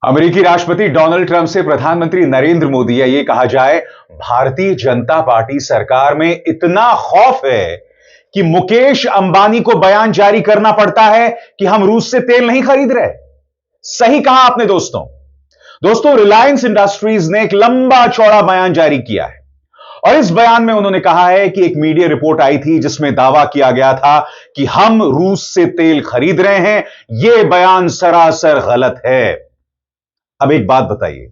अमेरिकी राष्ट्रपति Donald Trump से प्रधानमंत्री नरेंद्र मोदी या ये कहा जाए भारतीय जनता पार्टी सरकार में इतना खौफ है कि मुकेश अंबानी को बयान जारी करना पड़ता है कि हम रूस से तेल नहीं खरीद रहे। सही कहा आपने दोस्तों रिलायंस इंडस्ट्रीज ने एक लंबा चौड़ा बयान जारी किया है और इस बयान में उन्होंने कहा है कि एक मीडिया रिपोर्ट आई थी जिसमें दावा किया गया था कि हम रूस से तेल खरीद रहे हैं। यह बयान सरासर गलत है। अब एक बात बताइए,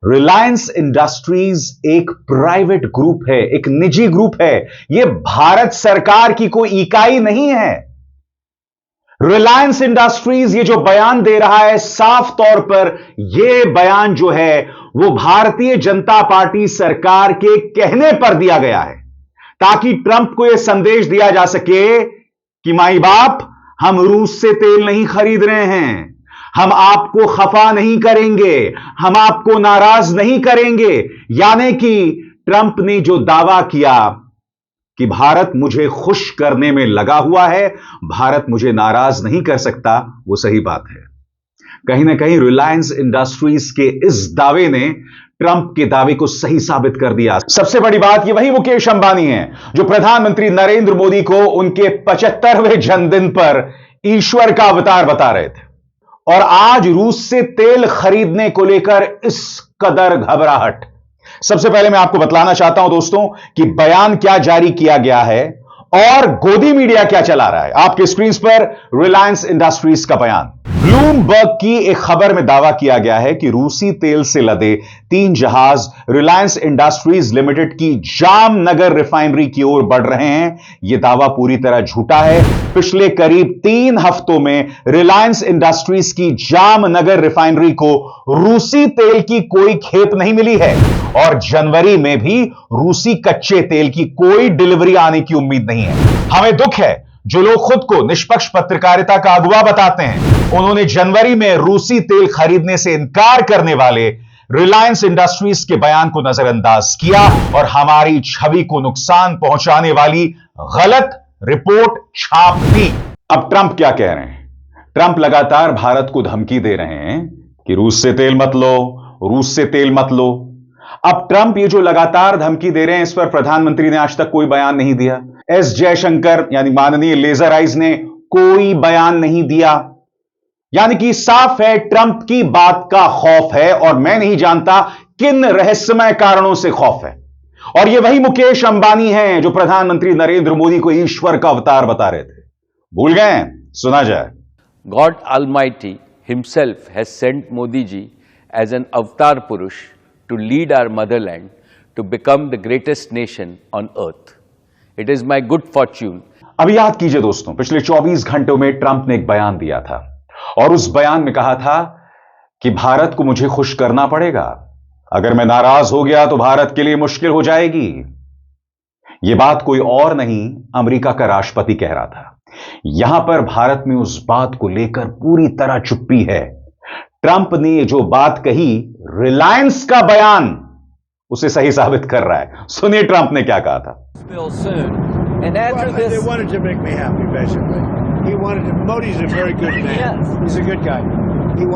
रिलायंस इंडस्ट्रीज एक प्राइवेट ग्रुप है, एक निजी ग्रुप है। यह भारत सरकार की कोई इकाई नहीं है। रिलायंस इंडस्ट्रीज ये जो बयान दे रहा है, साफ तौर पर यह बयान जो है वो भारतीय जनता पार्टी सरकार के कहने पर दिया गया है ताकि ट्रंप को यह संदेश दिया जा सके कि माई बाप, हम रूस से तेल नहीं खरीद रहे हैं, हम आपको खफा नहीं करेंगे, हम आपको नाराज नहीं करेंगे। यानी कि ट्रंप ने जो दावा किया कि भारत मुझे खुश करने में लगा हुआ है, भारत मुझे नाराज नहीं कर सकता, वो सही बात है। कहीं ना कहीं रिलायंस इंडस्ट्रीज के इस दावे ने ट्रंप के दावे को सही साबित कर दिया। सबसे बड़ी बात, ये वही मुकेश अंबानी है जो प्रधानमंत्री नरेंद्र मोदी को उनके 75वें जन्मदिन पर ईश्वर का अवतार बता रहे थे और आज रूस से तेल खरीदने को लेकर इस कदर घबराहट। सबसे पहले मैं आपको बतलाना चाहता हूं दोस्तों कि बयान क्या जारी किया गया है और गोदी मीडिया क्या चला रहा है। आपके स्क्रीन पर रिलायंस इंडस्ट्रीज का बयान। ब्लूमबर्ग की एक खबर में दावा किया गया है कि रूसी तेल से लदे 3 जहाज रिलायंस इंडस्ट्रीज लिमिटेड की जामनगर रिफाइनरी की ओर बढ़ रहे हैं। यह दावा पूरी तरह झूठा है। पिछले करीब 3 हफ्तों में रिलायंस इंडस्ट्रीज की जामनगर रिफाइनरी को रूसी तेल की कोई खेप नहीं मिली है और जनवरी में भी रूसी कच्चे तेल की कोई डिलीवरी आने की उम्मीद नहीं है। हमें दुख है जो लोग खुद को निष्पक्ष पत्रकारिता का अगुवा बताते हैं, उन्होंने जनवरी में रूसी तेल खरीदने से इनकार करने वाले रिलायंस इंडस्ट्रीज के बयान को नजरअंदाज किया और हमारी छवि को नुकसान पहुंचाने वाली गलत रिपोर्ट छाप दी। अब ट्रंप क्या कह रहे हैं? ट्रंप लगातार भारत को धमकी दे रहे हैं कि रूस से तेल मत लो, रूस से तेल मत लो। अब ट्रंप ये जो लगातार धमकी दे रहे हैं, इस पर प्रधानमंत्री ने आज तक कोई बयान नहीं दिया। एस जयशंकर यानी माननीय लेजर आइज ने कोई बयान नहीं दिया। यानी कि साफ है ट्रंप की बात का खौफ है और मैं नहीं जानता किन रहस्यमय कारणों से खौफ है। और ये वही मुकेश अंबानी हैं जो प्रधानमंत्री नरेंद्र मोदी को ईश्वर का अवतार बता रहे थे। भूल गए? सुना जाए। God Almighty himself has sent Modi ji as an avatar Purush to lead our motherland to become the greatest nation on earth. It is my good fortune. अब याद कीजिए दोस्तों, पिछले 24 घंटों में ट्रंप ने एक बयान दिया था और उस बयान में कहा था कि भारत को मुझे खुश करना पड़ेगा, अगर मैं नाराज हो गया तो भारत के लिए मुश्किल हो जाएगी। यह बात कोई और नहीं, अमेरिका का राष्ट्रपति कह रहा था। यहां पर भारत में उस बात को लेकर पूरी तरह चुप्पी है। ट्रंप ने जो बात कही, रिलायंस का बयान उसे सही साबित कर रहा है। सुनिए ट्रंप ने क्या कहा था। And after this, they wanted to make me happy, basically. Modi's a very good man. Yes. He's a good guy.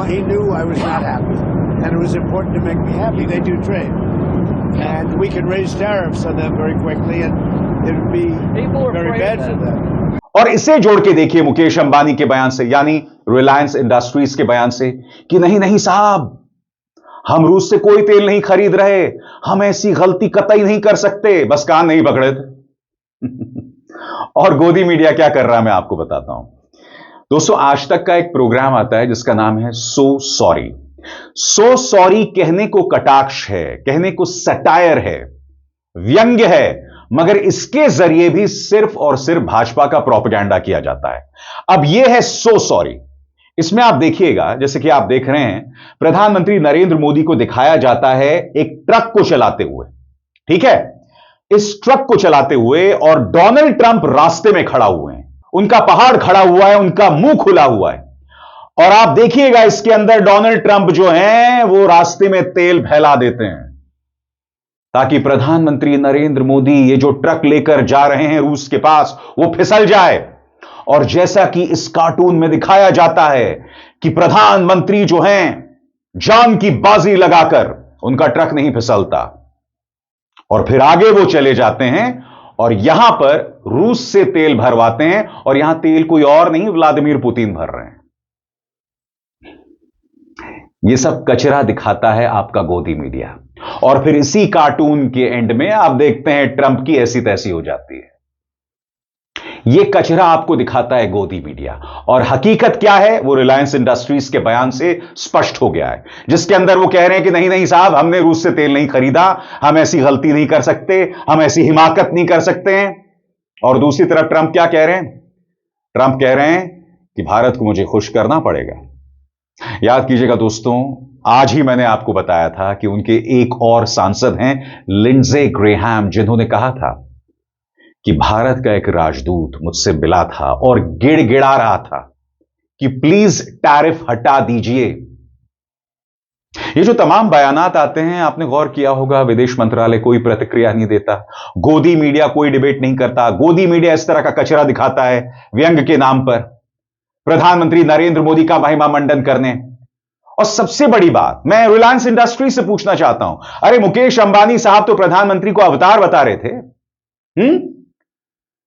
He knew I was not happy, and it was important to make me happy. They do trade, and we could raise tariffs on them very quickly, and it would be very bad for them. और इसे जोड़ के देखिए मुकेश अंबानी के बयान से, यानी Reliance industries के बयान से, कि नहीं नहीं साहब, हम रूस से कोई तेल नहीं खरीद रहे, हम ऐसी गलती कतई नहीं कर सकते, बस कान नहीं पकड़े थे। और गोदी मीडिया क्या कर रहा है मैं आपको बताता हूं दोस्तों। आज तक का एक प्रोग्राम आता है जिसका नाम है सो सॉरी। सो सॉरी कहने को कटाक्ष है, कहने को सटायर है, व्यंग्य है, मगर इसके जरिए भी सिर्फ और सिर्फ भाजपा का प्रोपेगेंडा किया जाता है। अब यह है सो सॉरी। इसमें आप देखिएगा, जैसे कि आप देख रहे हैं, प्रधानमंत्री नरेंद्र मोदी को दिखाया जाता है एक ट्रक को चलाते हुए, ठीक है, इस ट्रक को चलाते हुए, और डोनाल्ड ट्रंप रास्ते में खड़ा हुए हैं, उनका पहाड़ खड़ा हुआ है, उनका मुंह खुला हुआ है, और आप देखिएगा इसके अंदर डोनाल्ड ट्रंप जो हैं वो रास्ते में तेल फैला देते हैं ताकि प्रधानमंत्री नरेंद्र मोदी ये जो ट्रक लेकर जा रहे हैं रूस के पास, वो फिसल जाए। और जैसा कि इस कार्टून में दिखाया जाता है कि प्रधानमंत्री जो हैं जान की बाजी लगाकर उनका ट्रक नहीं फिसलता और फिर आगे वो चले जाते हैं और यहां पर रूस से तेल भरवाते हैं और यहां तेल कोई और नहीं, व्लादिमीर पुतिन भर रहे हैं। यह सब कचरा दिखाता है आपका गोदी मीडिया और फिर इसी कार्टून के एंड में आप देखते हैं ट्रंप की ऐसी तैसी हो जाती है। यह कचरा आपको दिखाता है गोदी मीडिया और हकीकत क्या है वो रिलायंस इंडस्ट्रीज के बयान से स्पष्ट हो गया है, जिसके अंदर वो कह रहे हैं कि नहीं नहीं साहब, हमने रूस से तेल नहीं खरीदा, हम ऐसी गलती नहीं कर सकते, हम ऐसी हिमाकत नहीं कर सकते हैं। और दूसरी तरफ ट्रंप क्या कह रहे हैं? ट्रंप कह रहे हैं कि भारत को मुझे खुश करना पड़ेगा। याद कीजिएगा दोस्तों, आज ही मैंने आपको बताया था कि उनके एक और सांसद हैं लिंडसे ग्रेहाम, जिन्होंने कहा था कि भारत का एक राजदूत मुझसे मिला था और गिड़गिड़ा रहा था कि प्लीज टैरिफ हटा दीजिए। ये जो तमाम बयानात आते हैं, आपने गौर किया होगा, विदेश मंत्रालय कोई प्रतिक्रिया नहीं देता, गोदी मीडिया कोई डिबेट नहीं करता, गोदी मीडिया इस तरह का कचरा दिखाता है व्यंग के नाम पर, प्रधानमंत्री नरेंद्र मोदी का महिमा मंडन करने। और सबसे बड़ी बात, मैं रिलायंस इंडस्ट्री से पूछना चाहता हूं, अरे मुकेश अंबानी साहब तो प्रधानमंत्री को अवतार बता रहे थे।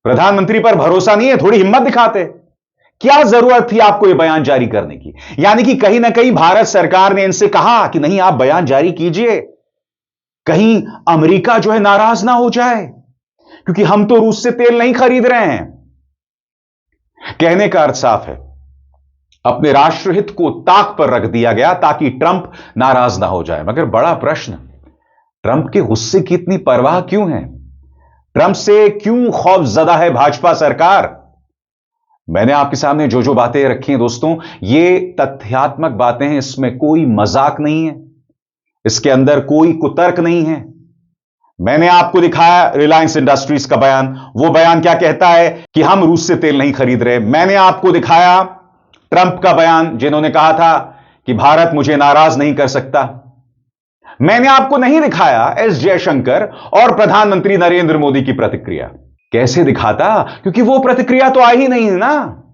प्रधानमंत्री पर भरोसा नहीं है, थोड़ी हिम्मत दिखाते। क्या जरूरत थी आपको यह बयान जारी करने की? यानी कि कहीं ना कहीं भारत सरकार ने इनसे कहा कि नहीं, आप बयान जारी कीजिए, कहीं अमेरिका जो है नाराज ना हो जाए, क्योंकि हम तो रूस से तेल नहीं खरीद रहे हैं। कहने का अर्थ साफ है, अपने राष्ट्रहित को ताक पर रख दिया गया ताकि ट्रंप नाराज ना हो जाए। मगर बड़ा प्रश्न, ट्रंप के गुस्से की इतनी परवाह क्यों है? ट्रंप से क्यों खौफजदा है भाजपा सरकार? मैंने आपके सामने जो जो बातें रखी हैं दोस्तों, ये तथ्यात्मक बातें हैं, इसमें कोई मजाक नहीं है, इसके अंदर कोई कुतर्क नहीं है। मैंने आपको दिखाया रिलायंस इंडस्ट्रीज का बयान, वो बयान क्या कहता है कि हम रूस से तेल नहीं खरीद रहे। मैंने आपको दिखाया ट्रंप का बयान, जिन्होंने कहा था कि भारत मुझे नाराज नहीं कर सकता। मैंने आपको नहीं दिखाया एस जयशंकर और प्रधानमंत्री नरेंद्र मोदी की प्रतिक्रिया। कैसे दिखाता? क्योंकि वो प्रतिक्रिया तो आई ही नहीं है ना।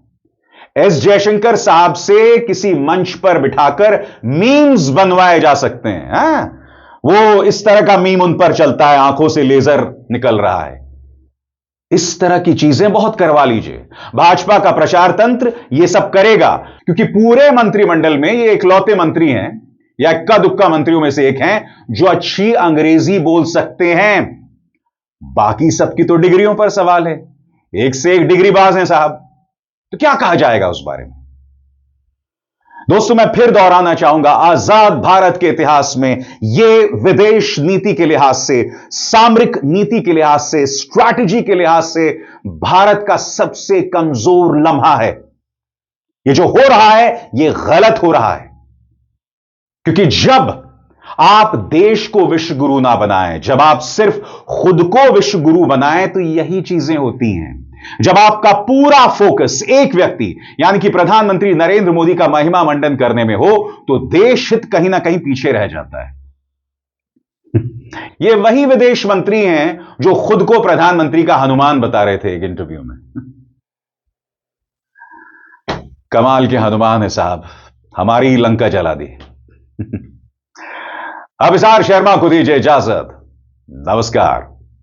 एस जयशंकर साहब से किसी मंच पर बिठाकर मीम्स बनवाए जा सकते हैं। वो इस तरह का मीम उन पर चलता है, आंखों से लेजर निकल रहा है, इस तरह की चीजें बहुत करवा लीजिए। भाजपा का प्रचार तंत्र ये सब करेगा, क्योंकि पूरे मंत्रिमंडल में ये इकलौते मंत्री हैं या इक्का दुक्का मंत्रियों में से एक हैं जो अच्छी अंग्रेजी बोल सकते हैं। बाकी सबकी तो डिग्रियों पर सवाल है, एक से एक डिग्रीबाज हैं साहब, तो क्या कहा जाएगा उस बारे में? दोस्तों, मैं फिर दोहराना चाहूंगा, आजाद भारत के इतिहास में यह विदेश नीति के लिहाज से, सामरिक नीति के लिहाज से, स्ट्रैटेजी के लिहाज से भारत का सबसे कमजोर लम्हा है। यह जो हो रहा है यह गलत हो रहा है, क्योंकि जब आप देश को विश्व गुरु ना बनाएं, जब आप सिर्फ खुद को विश्व गुरु बनाएं, तो यही चीजें होती हैं। जब आपका पूरा फोकस एक व्यक्ति यानी कि प्रधानमंत्री नरेंद्र मोदी का महिमा मंडन करने में हो, तो देश हित कहीं ना कहीं पीछे रह जाता है। ये वही विदेश मंत्री हैं जो खुद को प्रधानमंत्री का हनुमान बता रहे थे एक इंटरव्यू में। कमाल के हनुमान है साहब, हमारी ही लंका जला दी। अभिसार शर्मा को दीजिए इजाजत, नमस्कार।